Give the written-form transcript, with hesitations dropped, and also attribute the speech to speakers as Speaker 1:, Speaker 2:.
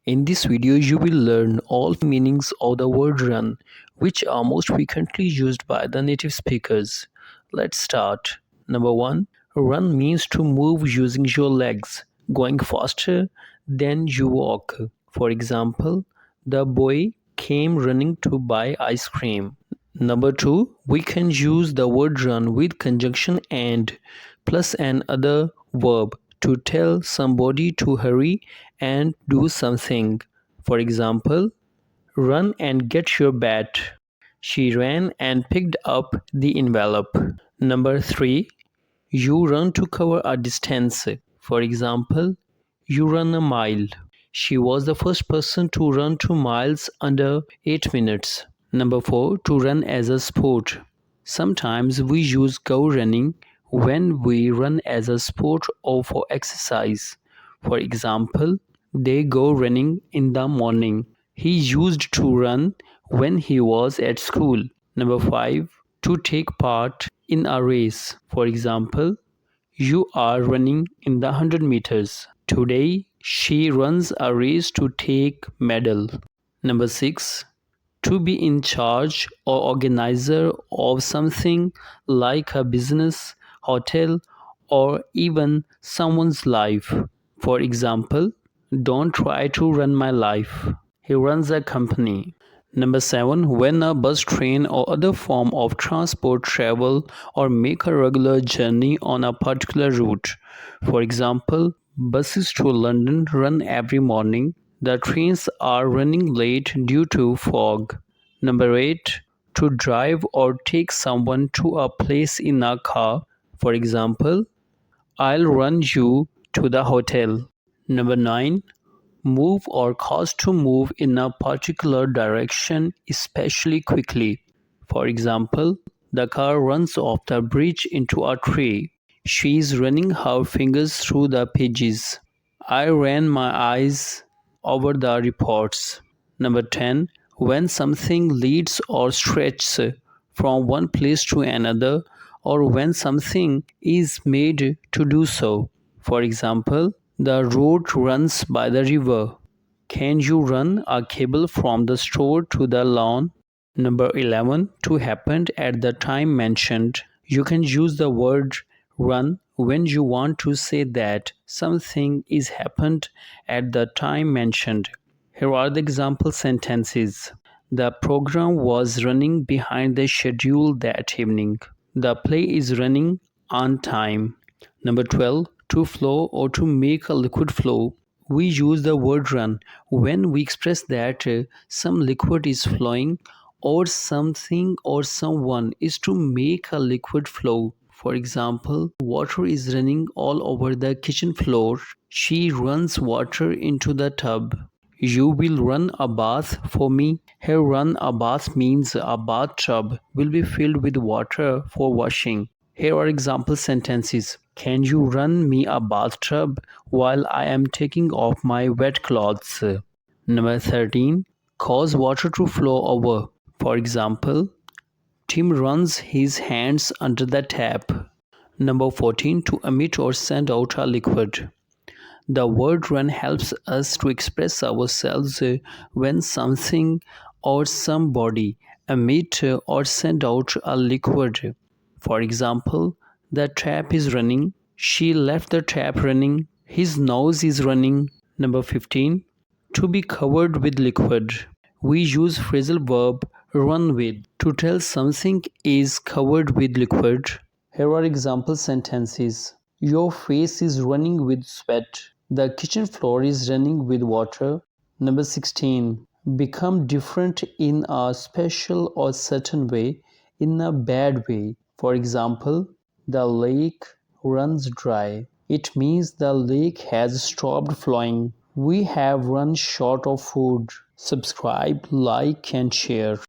Speaker 1: In this video, you will learn all meanings of the word run, which are most frequently used by the native speakers. Let's start. Number 1. Run means to move using your legs, going faster than you walk. For example, the boy came running to buy ice cream. Number 2, we can use the word run with conjunction and plus an other verb to tell somebody to hurry and do something. For example, run and get your bat. She ran and picked up the envelope. Number 3, you run to cover a distance. For example, you run a mile. She was the first person to run 2 miles under 8 minutes. Number 4, to run as a sport. Sometimes we use go running when we run as a sport or for exercise. For example, they go running in the morning. He used to run when he was at school. Number 5, to take part in a race. For example, you are running in the 100 meters. Today, she runs a race to take medal. Number 6, to be in charge or organizer of something like a business, hotel, or even someone's life. For example, don't try to run my life. He runs a company. Number 7, when a bus, train, or other form of transport travel or make a regular journey on a particular route. For example, buses to London run every morning. The trains are running late due to fog. Number 8, to drive or take someone to a place in a car. For example, I'll run you to the hotel. Number 9, move or cause to move in a particular direction, especially quickly. For example, the car runs off the bridge into a tree. She is running her fingers through the pages. I ran my eyes over the reports. Number 10. When something leads or stretches from one place to another, or when something is made to do so. For example, the road runs by the river. Can you run a cable from the store to the lawn? Number 11. To happen at the time mentioned. You can use the word run when you want to say that something is happened at the time mentioned. Here are the example sentences. The program was running behind the schedule that evening. The play is running on time. Number 12. To flow or to make a liquid flow. We use the word run when we express that some liquid is flowing or something or someone is to make a liquid flow. For example, water is running all over the kitchen floor. She runs water into the tub. You will run a bath for me. Here, run a bath means a bathtub will be filled with water for washing. Here are example sentences. Can you run me a bathtub while I am taking off my wet clothes? Number 13. Cause water to flow over. For example, Tim runs his hands under the tap. Number 14. To emit or send out a liquid. The word run helps us to express ourselves when something or somebody emit or send out a liquid. For example, the tap is running. She left the tap running. His nose is running. Number 15. To be covered with liquid. We use phrasal verb run with to tell something is covered with liquid. Here are example sentences. Your face is running with sweat. The kitchen floor is running with water. Number 16. Become different in a special or certain way, in a bad way. For example, the lake runs dry. It means the lake has stopped flowing. We have run short of food. Subscribe, like and share.